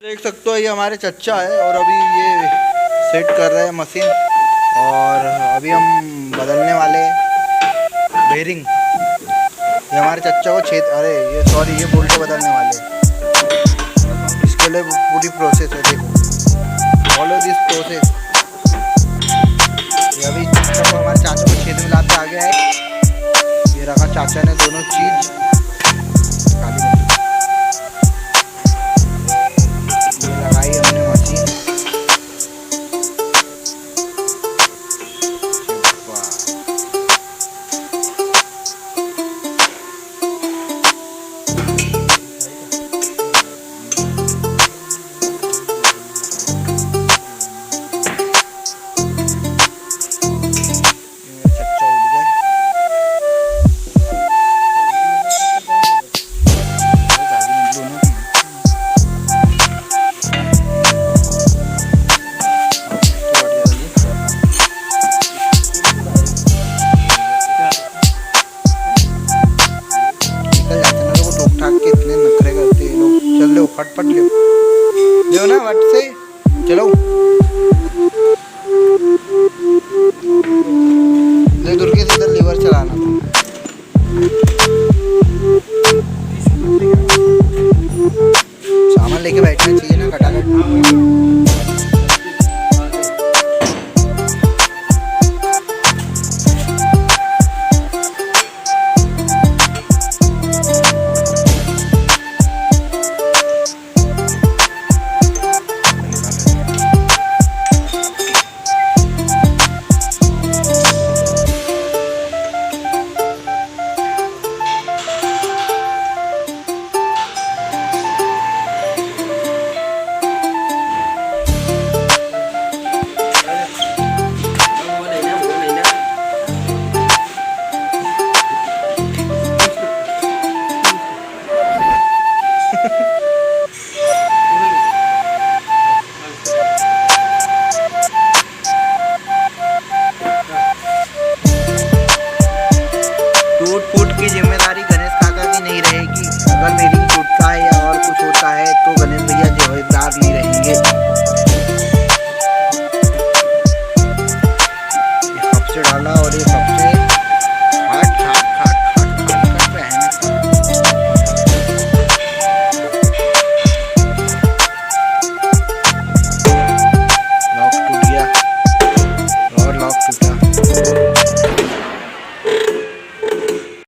देख सकते हो ये हमारे चच्चा है और अभी ये सेट कर रहे हैं मशीन और अभी हम बदलने वाले हैं बेरिंग। ये हमारे चच्चा को अरे ये सॉरी ये बोल्ट बदलने वाले हैं। इसके लिए पूरी प्रोसेस है, देखो फॉलो दिस प्रोसेस। ये अभी चच्चा को हमारे चाचा को छेद में लाते आ गया है। ये रखा चाचा ने दोनों चीज़ फटफट ले ना वट से चलो ले दूर के सीधा लीवर चलाना सामान लेके बैठना चाहिए ना खटाखट। टूट फूट की जिम्मेदारी गणेश काका की नहीं रहेगी अगर मेरी